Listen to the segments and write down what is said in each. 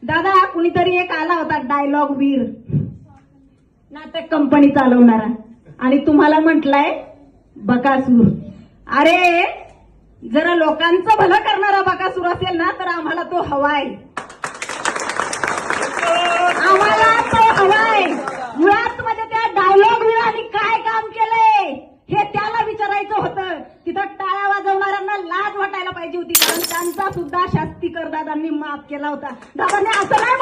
दादा कुणीतरी एक आला होता डायलॉग वीर, नाटक कंपनी चालवणारा, आणि तुम्हाला म्हटलंय बकासूर. अरे जरा लोकांचं भलं करणारा बकासूर असेल ना तर आम्हाला तो हवाय, आम्हाला तो हवाय. मुळात मध्ये त्या डायलॉग वीरांनी काय काम केलंय हे त्याला विचारायचं होतं. तिथं टाळ्या वाजवणाऱ्यांना लाज वाटायला पाहिजे होती, कारण त्यांचा सुद्धा शास्तीकर दादांनी माफ केला होता. दादांनी असं नाही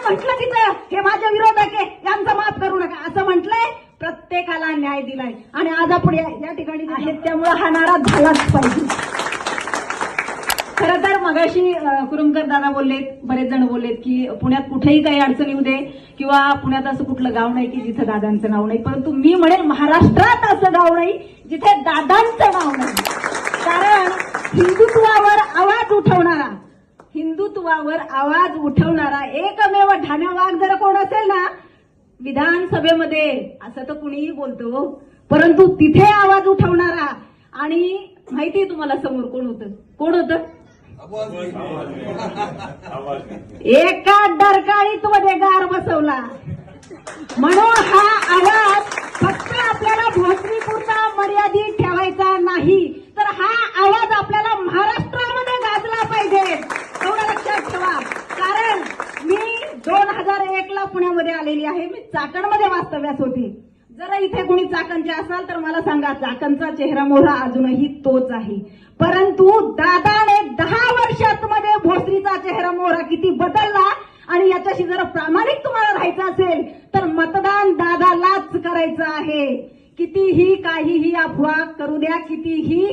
म्हटलं तिथं हे माझ्या विरोधक आहे यांचं माफ करू नका, असं म्हटलंय. प्रत्येकाला न्याय दिलाय आणि आज आपण या ठिकाणी आहेत, त्यामुळे हा नारा झालाच पाहिजे. खरं तर मगाशी कुरुमकर दादा बोललेत, बरेच जण बोललेत की पुण्यात कुठेही काही अडचण येऊ दे किंवा पुण्यात असं कुठलं गाव नाही की जिथे दादांचं नाव नाही, परंतु मी म्हणेल महाराष्ट्रात असं गाव नाही जिथे दादांचं नाव नाही. कारण हिंदुत्वावर आवाज उठवणारा एकमेव ठाण्या वाघ जर कोण असेल ना विधानसभेमध्ये, असं तर कुणीही बोलतो, परंतु तिथे आवाज उठवणारा. आणि माहितीये तुम्हाला समोर कोण होतं? एका डरकाळीत मध्ये गार बसवला. म्हणून हा आवाज फक्त आपल्याला भोसरीपुरता मर्यादित ठेवायचा नाही, तर हा आवाज आपल्याला महाराष्ट्रामध्ये गाजला पाहिजे, एवढं लक्षात ठेवा. कारण मी 2001 ला पुण्यामध्ये आलेली आहे. मी चाकणमध्ये वास्तव्यास होती. जरा इथे कोणी चाकणचे असाल तर मला सांगा, चाकणचा चेहरा मोहरा अजूनही तोच आहे, परंतु दादाने 10 वर्षात मध्ये भोसरीचा चेहरा मोहरा किती बदलला. आणि याच्याशी जर प्रामाणिक तुम्हाला राहायचं असेल तर मतदान दादालाच करायचं आहे. कितीही काहीही अफवा करू द्या, कितीही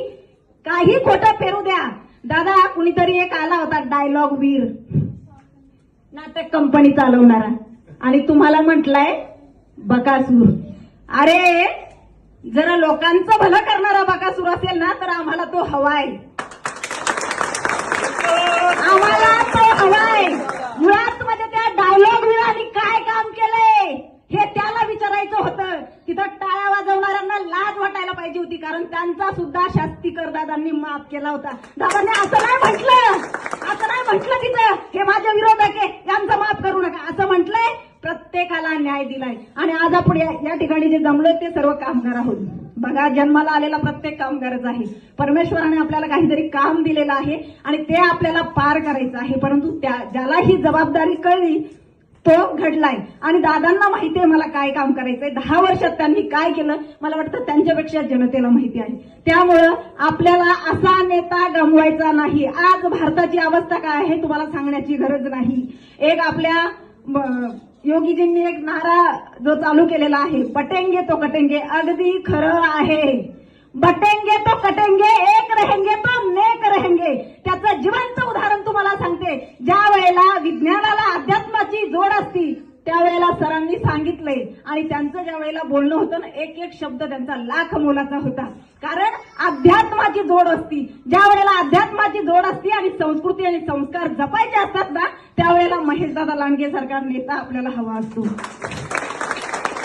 काही खोटं पेरू द्या. दादा कुणीतरी एक आला होता डायलॉग वीर, नाटक कंपनी चालवणारा, आणि तुम्हाला म्हटलंय बकासूर. अरे जरा लोकांचं भलं करणारा बकासूर असेल ना तर आम्हाला तो हवाय, आम्हाला तो हवाय. मुळात मध्ये त्या डायलॉग वीरांनी काय काम केलंय हे त्याला विचारायचं होतं. तिथं टाळ्या वाजवणाऱ्यांना लाज वाटायला पाहिजे होती, कारण त्यांचा सुद्धा शास्तीकर दादांनी माफ केला होता. दादांनी असं नाही म्हटलं तिथं हे माझ्या विरोधक आहे यांचं माफ करू नका, असं म्हटलंय. प्रत्येकाला न्याय दिलाय. आणि आज आपण या ठिकाणी जे जमलोय ते सर्व कामगार आहोत. बघा, जन्माला आलेला प्रत्येक कामगारच आहे. परमेश्वराने आपल्याला काहीतरी काम दिलेलं आहे आणि ते आपल्याला पार करायचं आहे, परंतु ज्याला ही जबाबदारी कळली तो घडलाय. आणि दादांना माहितीये मला काय काम करायचंय. 10 वर्षात त्यांनी काय केलं मला वाटतं त्यांच्यापेक्षा जनतेला माहिती आहे. त्यामुळं आपल्याला असा नेता गमवायचा नाही. आज भारताची अवस्था काय आहे तुम्हाला सांगण्याची गरज नाही. एक आपल्या योगीजींनी एक नारा जो चालू केलेला आहे, बटेंगे तो कटेंगे, अगदी खरं आहे. बटेंगे तो कटेंगे, एक रहेंगे तो नेक रहेंगे. त्याचं जिवंत उदाहरण तुम्हाला सांगते. ज्या वेळेला विज्ञानाला अध्यात्माची जोड असती त्यावेळेला सरांनी सांगितलंय, आणि त्यांचं ज्या वेळेला बोलणं होतं ना एक एक शब्द त्यांचा लाख मोलाचा होता. कारण अध्यात्माची जोड असती. ज्या वेळेला अध्यात्माची जोड असती आणि संस्कृती आणि संस्कार जपायचे असतात ना त्यावेळेला महेशदादा लांडगे सारखा नेता आपल्याला हवा असतो.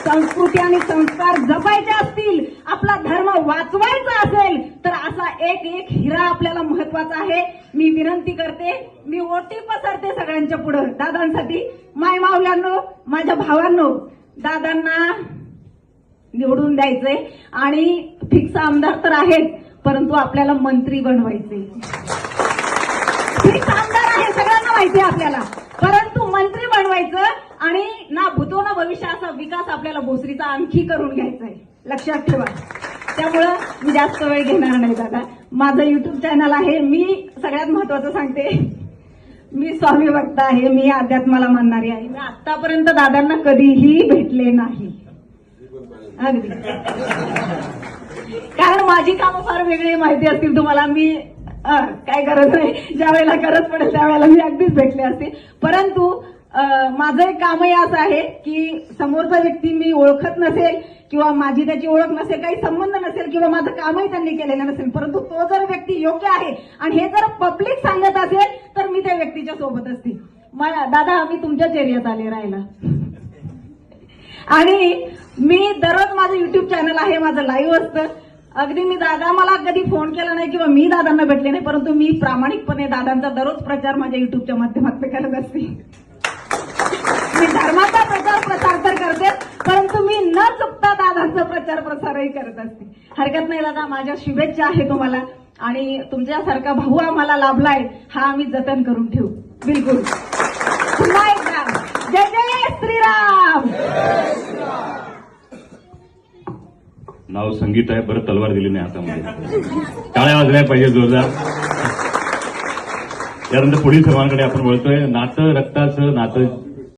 संस्कृती आणि संस्कार जपायचे असतील, आपला धर्म वाचवायचा असेल तर असा एक एक हिरा आपल्याला महत्वाचा आहे. मी विनंती करते, मी ओटी पसरते सगळ्यांच्या पुढे दादांसाठी. माय मावल्यांनो, माझ्या भावांनो, दादांना निवडून द्यायचंय. आणि फिक्स आमदार तर आहेत, परंतु आपल्याला मंत्री बनवायचे. फिक्स आमदार आहे सगळ्यांना माहिती आहे आपल्याला, परंतु मंत्री बनवायचं. आणि ना भूतो ना भविष्य असा विकास आपल्याला भोसरीचा आणखी करून घ्यायचा आहे, लक्षात ठेवा. त्यामुळं मी जास्त वेळ घेणार नाही दादा. माझं युट्यूब चॅनल आहे. मी सगळ्यात महत्वाचं सांगते, मी स्वामी भक्त आहे, मी अध्यात्माला मानणारी आहे. मी आतापर्यंत दादांना कधीही भेटले नाही अगदी, कारण माझी कामं फार वेगळी माहिती असतील तुम्हाला. मी काय गरज नाही, ज्या वेळेला गरज पडेल त्यावेळेला मी अगदीच भेटले असते. परंतु माझं एक कामही असं आहे की समोरचा व्यक्ती मी ओळखत नसेल किंवा माझी त्याची ओळख नसेल, काही संबंध नसेल किंवा माझं कामही त्यांनी केलेलं नसेल, परंतु तो जर व्यक्ती योग्य आहे आणि हे जर पब्लिक सांगत असेल तर मी त्या व्यक्तीच्या सोबत असते. दादा मी तुमच्याच एरियात आले राहायला. आणि मी दररोज माझं युट्यूब चॅनल आहे, माझं लाईव्ह असतं. अगदी मी दादा मला कधी फोन केला नाही किंवा मी दादांना भेटले नाही, परंतु मी प्रामाणिकपणे दादांचा दररोज प्रचार माझ्या युट्यूबच्या माध्यमातून करत असते. मी धर्माचा प्रचार प्रसार तर करते, परंतु मी न चुकता दादांचा प्रचार प्रसारही करत असते. हरकत नाही दादा, माझ्या शुभेच्छा आहे तुम्हाला आणि तुमच्यासारखा भाऊ आम्हाला लाभलाय हा आम्ही जतन करून ठेवू. बिलकुल. पुन्हा एकदा जय जय श्रीराम. नाव संगीत आहे, बरं तलवार दिली नाही हातामध्ये. टाळ्या वाजल्या पाहिजे जोरदार. त्यानंतर पुढील सर्वांकडे आपण बोलतोय. नातं रक्ताचं नातं